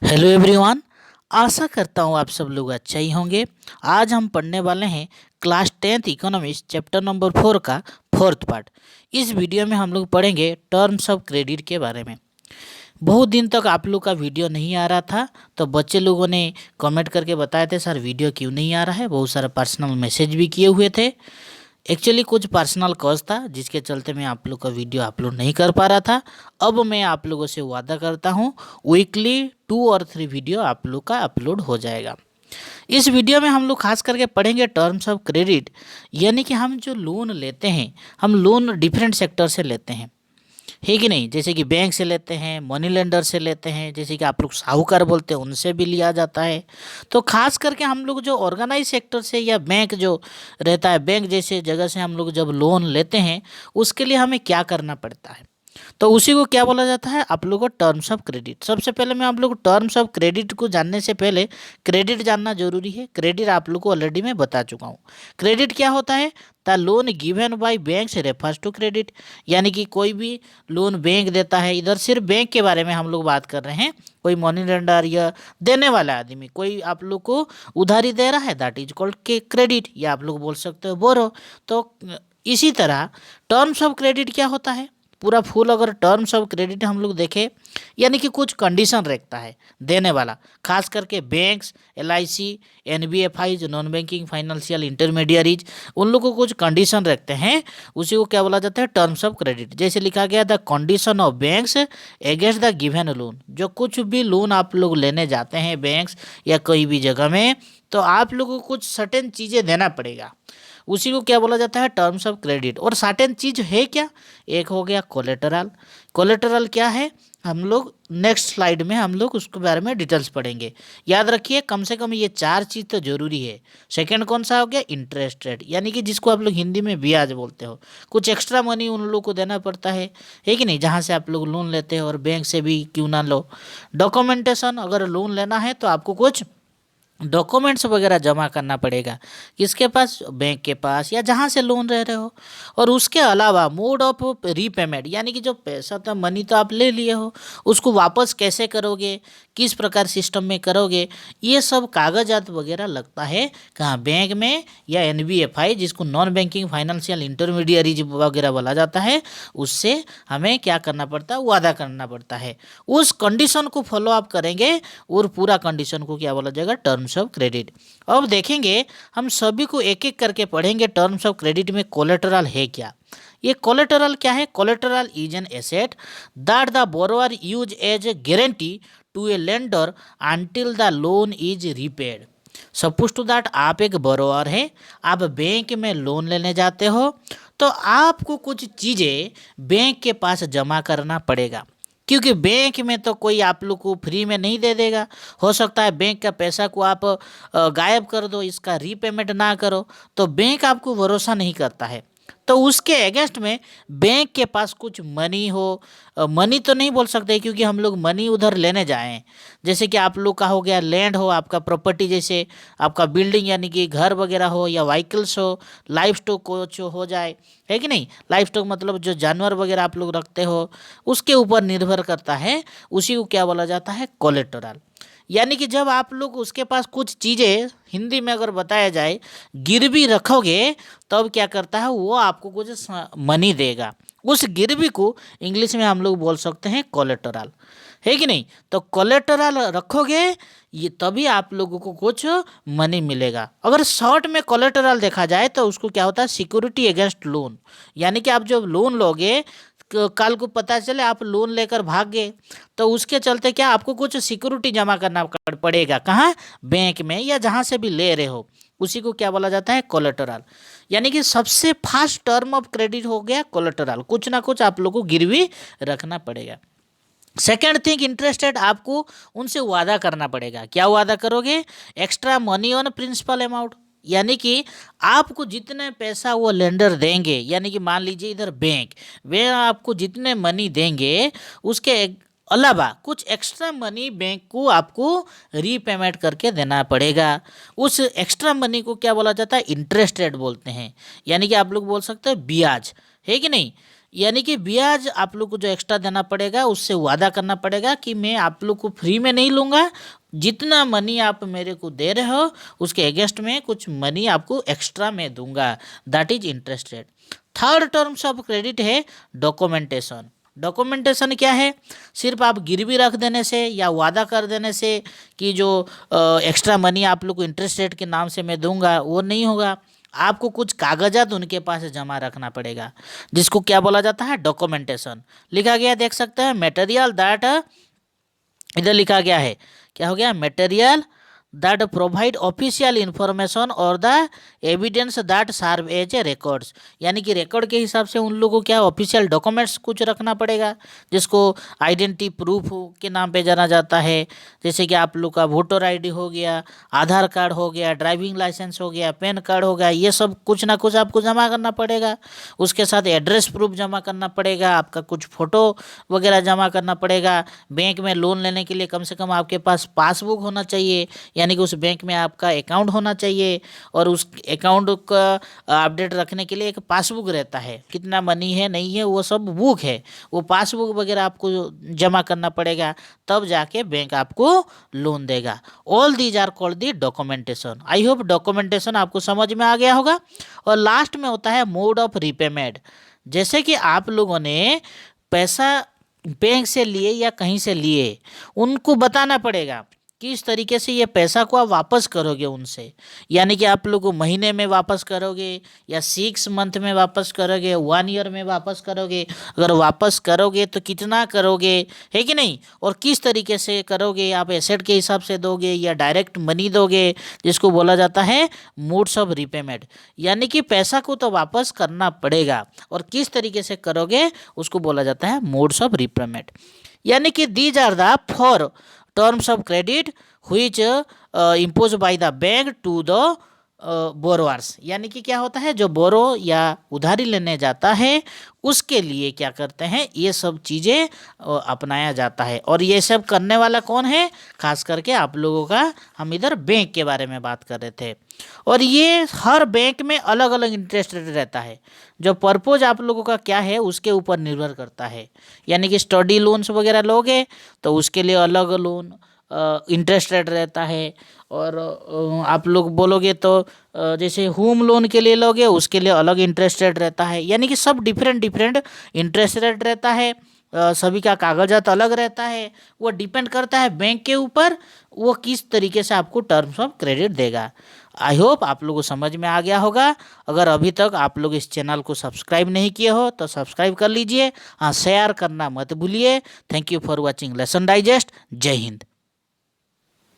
Hello everyone. आशा करता हूँ आप सब लोग अच्छा ही होंगे। आज हम पढ़ने वाले हैं class 10th economics chapter number 4 का फोर्थ पार्ट। इस वीडियो में हम लोग पढ़ेंगे टर्म्स ऑफ क्रेडिट के बारे में। बहुत दिन तक आप लोग का वीडियो नहीं आ रहा था, तो बच्चे लोगों ने कमेंट करके बताए थे सर वीडियो क्यों नहीं आ रहा है। बहुत सारा पर्सनल मैसेज भी किए हुए थे। एक्चुअली कुछ पर्सनल कॉज था जिसके चलते मैं आप लोग का वीडियो अपलोड नहीं कर पा रहा था। अब मैं आप लोगों से वादा करता हूँ वीकली 2 और 3 वीडियो आप लोग का अपलोड हो जाएगा। इस वीडियो में हम लोग खास करके पढ़ेंगे टर्म्स ऑफ क्रेडिट, यानी कि हम जो लोन लेते हैं, हम लोन डिफरेंट सेक्टर से लेते हैं, है कि नहीं। जैसे कि बैंक से लेते हैं, मनी लेंडर से लेते हैं, जैसे कि आप लोग साहूकार बोलते हैं उनसे भी लिया जाता है। तो खास करके हम लोग जो ऑर्गेनाइज सेक्टर से या बैंक जो रहता है, बैंक जैसे जगह से हम लोग जब लोन लेते हैं उसके लिए हमें क्या करना पड़ता है, तो उसी को क्या बोला जाता है आप लोगों को टर्म्स ऑफ क्रेडिट। सबसे पहले मैं आप लोग को टर्म्स ऑफ क्रेडिट को जानने से पहले क्रेडिट जानना जरूरी है। क्रेडिट आप लोग को ऑलरेडी मैं बता चुका हूँ। क्रेडिट क्या होता है? The loan given by bank से रेफर्स टू क्रेडिट, यानी कि कोई भी लोन बैंक देता है। इधर सिर्फ बैंक के बारे में हम लोग बात कर रहे हैं। कोई मनी लेंडर या देने वाला आदमी कोई आप लोग को उधारी दे रहा है, दैट इज कॉल्ड के क्रेडिट, या आप लोग बोल सकते हो बोरो। तो इसी तरह टर्म्स ऑफ क्रेडिट क्या होता है, पूरा फुल अगर टर्म्स ऑफ क्रेडिट हम लोग देखें, यानी कि कुछ कंडीशन रखता है देने वाला। खास करके बैंक्स, LIC, NBFI जो नॉन बैंकिंग फाइनेंशियल इंटरमीडियरीज, उन लोग को कुछ कंडीशन रखते हैं। उसी को क्या बोला जाता है? Terms of credit. जैसे लिखा गया the condition of banks against the given loan. जो कुछ भी लोन आप लोग लेने जाते हैं बैंक्स या कोई भी जगह में, तो आप लोगों को कुछ सर्टेन चीज़ें देना पड़ेगा। उसी को क्या बोला जाता है? Terms of credit. और सर्टेन चीज है क्या? एक हो गया कोलेटरल। कोलेटरल क्या है? हम लोग नेक्स्ट स्लाइड में हम लोग उसके बारे में डिटेल्स पढ़ेंगे। याद रखिए कम से कम ये 4 चीज़ तो जरूरी है। सेकंड कौन सा हो गया? इंटरेस्ट रेट, यानी कि जिसको आप लोग हिंदी में ब्याज बोलते हो। कुछ एक्स्ट्रा मनी उन लोग को देना पड़ता है कि नहीं, जहाँ से आप लोग लोन लेते हो, और बैंक से भी क्यों ना लो। डॉक्यूमेंटेशन, अगर लोन लेना है तो आपको कुछ डॉक्यूमेंट्स वगैरह जमा करना पड़ेगा। किसके पास? बैंक के पास, या जहाँ से लोन रह रहे हो। और उसके अलावा मोड ऑफ रीपेमेंट, यानी कि जो पैसा था, मनी तो आप ले लिए हो, उसको वापस कैसे करोगे, किस प्रकार सिस्टम में करोगे, ये सब कागजात वगैरह लगता है कहाँ? बैंक में या NBFI जिसको नॉन बैंकिंग फाइनेंशियल इंटरमीडियरीज वगैरह बोला जाता है, उससे हमें क्या करना पड़ता है? वादा करना पड़ता है। उस कंडीशन को फॉलो अप करेंगे और पूरा कंडीशन को क्या बोला जाएगा? Terms of credit. अब देखेंगे हम सभी को एक एक करके पढ़ेंगे। टर्म्स ऑफ क्रेडिट में कोलेटरल है क्या? ये कोलेटरल क्या है? Collateral is an asset that the borrower use as a guarantee to a lender until the loan is repaid. Suppose to that आप एक बोरोअर है, आप बैंक में लोन लेने जाते हो, तो आपको कुछ चीज़ें बैंक के पास जमा करना पड़ेगा, क्योंकि बैंक में तो कोई आप लोग को फ्री में नहीं दे देगा। हो सकता है बैंक का पैसा को आप गायब कर दो, इसका रीपेमेंट ना करो, तो बैंक आपको भरोसा नहीं करता है। तो उसके अगेंस्ट में बैंक के पास कुछ मनी हो, मनी तो नहीं बोल सकते क्योंकि हम लोग मनी उधर लेने जाएं। जैसे कि आप लोग का हो गया लैंड हो, आपका प्रॉपर्टी, जैसे आपका बिल्डिंग यानी कि घर वगैरह हो, या व्हीकल्स हो, लाइफ स्टॉक कुछ हो जाए, है कि नहीं। लाइफ स्टॉक मतलब जो जानवर वगैरह आप लोग रखते हो, उसके ऊपर निर्भर करता है। उसी को क्या बोला जाता है? कोलेटरल। यानी कि जब आप लोग उसके पास कुछ चीज़ें, हिंदी में अगर बताया जाए, गिरवी रखोगे, तब क्या करता है? वो आपको कुछ मनी देगा। उस गिरवी को इंग्लिश में हम लोग बोल सकते हैं कोलेटरल, है कि नहीं। तो कोलेटरल रखोगे ये, तभी आप लोगों को कुछ मनी मिलेगा। अगर शॉर्ट में कोलेटरल देखा जाए तो उसको क्या होता है? Security against loan. यानी कि आप जब लोन लोगे, कल को पता चले आप लोन लेकर भाग गए, तो उसके चलते क्या आपको कुछ सिक्योरिटी जमा करना पड़ेगा। कहाँ? बैंक में, या जहाँ से भी ले रहे हो। उसी को क्या बोला जाता है? कोलेटरल। यानी कि सबसे फास्ट टर्म ऑफ क्रेडिट हो गया कोलेटरल। कुछ ना कुछ आप लोगों को गिरवी रखना पड़ेगा। सेकेंड थिंग, इंटरेस्टेड, आपको उनसे वादा करना पड़ेगा। क्या वादा करोगे? Extra money on principal amount, यानी कि आपको जितने पैसा वो लेंडर देंगे, यानी कि मान लीजिए इधर बैंक, वे आपको जितने मनी देंगे उसके अलावा कुछ एक्स्ट्रा मनी बैंक को आपको रीपेमेंट करके देना पड़ेगा। उस एक्स्ट्रा मनी को क्या बोला जाता है? इंटरेस्ट रेट बोलते हैं, यानी कि आप लोग बोल सकते हो ब्याज, है कि नहीं। यानी कि ब्याज आप लोग को जो एक्स्ट्रा देना पड़ेगा उससे वादा करना पड़ेगा कि मैं आप लोग को फ्री में नहीं लूँगा, जितना मनी आप मेरे को दे रहे हो उसके अगेंस्ट में कुछ मनी आपको एक्स्ट्रा मैं दूंगा, that is interest rate. Third terms of credit है डॉक्यूमेंटेशन। डॉक्यूमेंटेशन क्या है? सिर्फ आप गिरवी रख देने से या वादा कर देने से कि जो एक्स्ट्रा मनी आप लोग को इंटरेस्ट रेट के नाम से मैं दूंगा वो नहीं होगा। आपको कुछ कागजात उनके पास जमा रखना पड़ेगा, जिसको क्या बोला जाता है? डॉक्यूमेंटेशन। लिखा गया देख सकते हैं, मटेरियल दैट, इधर लिखा गया है क्या हो गया? Material that provide official information और the evidence that serve as a records. यानी कि रिकॉर्ड के हिसाब से उन लोगों को क्या ऑफिशियल डॉक्यूमेंट्स कुछ रखना पड़ेगा, जिसको आइडेंटिटी प्रूफ के नाम पे जाना जाता है। जैसे कि आप लोग का वोटर आईडी हो गया, आधार कार्ड हो गया, ड्राइविंग लाइसेंस हो गया, पैन कार्ड हो गया, ये सब कुछ ना कुछ आपको जमा करना पड़ेगा। उसके साथ एड्रेस प्रूफ जमा करना पड़ेगा, आपका कुछ फ़ोटो वगैरह जमा करना पड़ेगा। बैंक में लोन लेने के लिए कम से कम आपके पास पासबुक होना चाहिए, यानी कि उस बैंक में आपका अकाउंट होना चाहिए, और उस अकाउंट का अपडेट रखने के लिए एक पासबुक रहता है, कितना मनी है नहीं है वो सब बुक है, वो पासबुक वगैरह आपको जमा करना पड़ेगा, तब जाके बैंक आपको लोन देगा। All these are called the documentation. I hope documentation आपको समझ में आ गया होगा। और लास्ट में होता है मोड ऑफ रीपेमेंट। जैसे कि आप लोगों ने पैसा बैंक से लिए या कहीं से लिए, उनको बताना पड़ेगा किस तरीके से ये पैसा को आप वापस करोगे उनसे। यानी कि आप लोग को महीने में वापस करोगे या 6 मंथ में वापस करोगे, 1 ईयर में वापस करोगे। अगर वापस करोगे तो कितना करोगे, है कि नहीं, और किस तरीके से करोगे, आप एसेट के हिसाब से दोगे या डायरेक्ट मनी दोगे, जिसको बोला जाता है मोड्स ऑफ रीपेमेंट। यानी कि पैसा को तो वापस करना पड़ेगा, और किस तरीके से करोगे उसको बोला जाता है मोड्स ऑफ रीपेमेंट। यानी कि these are the 4 terms of credit which imposed by the bank to the borrowers. यानी कि क्या होता है, जो बोरो या उधारी लेने जाता है उसके लिए क्या करते हैं, ये सब चीज़ें अपनाया जाता है। और ये सब करने वाला कौन है? खास करके आप लोगों का, हम इधर बैंक के बारे में बात कर रहे थे। और ये हर बैंक में अलग अलग इंटरेस्ट रेट रहता है। जो पर्पज़ आप लोगों का क्या है उसके ऊपर निर्भर करता है। यानी कि स्टडी लोन्स वगैरह लोगे तो उसके लिए अलग लोन इंटरेस्ट रेट रहता है। और आप लोग बोलोगे तो जैसे होम लोन के लिए लोगे उसके लिए अलग इंटरेस्ट रेट रहता है। यानी कि सब डिफरेंट डिफरेंट इंटरेस्ट रेट रहता है। सभी का कागजात अलग रहता है। वो डिपेंड करता है बैंक के ऊपर, वो किस तरीके से आपको टर्म्स ऑफ क्रेडिट देगा। आई होप आप लोगों को समझ में आ गया होगा। अगर अभी तक आप लोग इस चैनल को सब्सक्राइब नहीं किए हो तो सब्सक्राइब कर लीजिए। हाँ, शेयर करना मत भूलिए। Thank you for watching lesson digest. जय हिंद।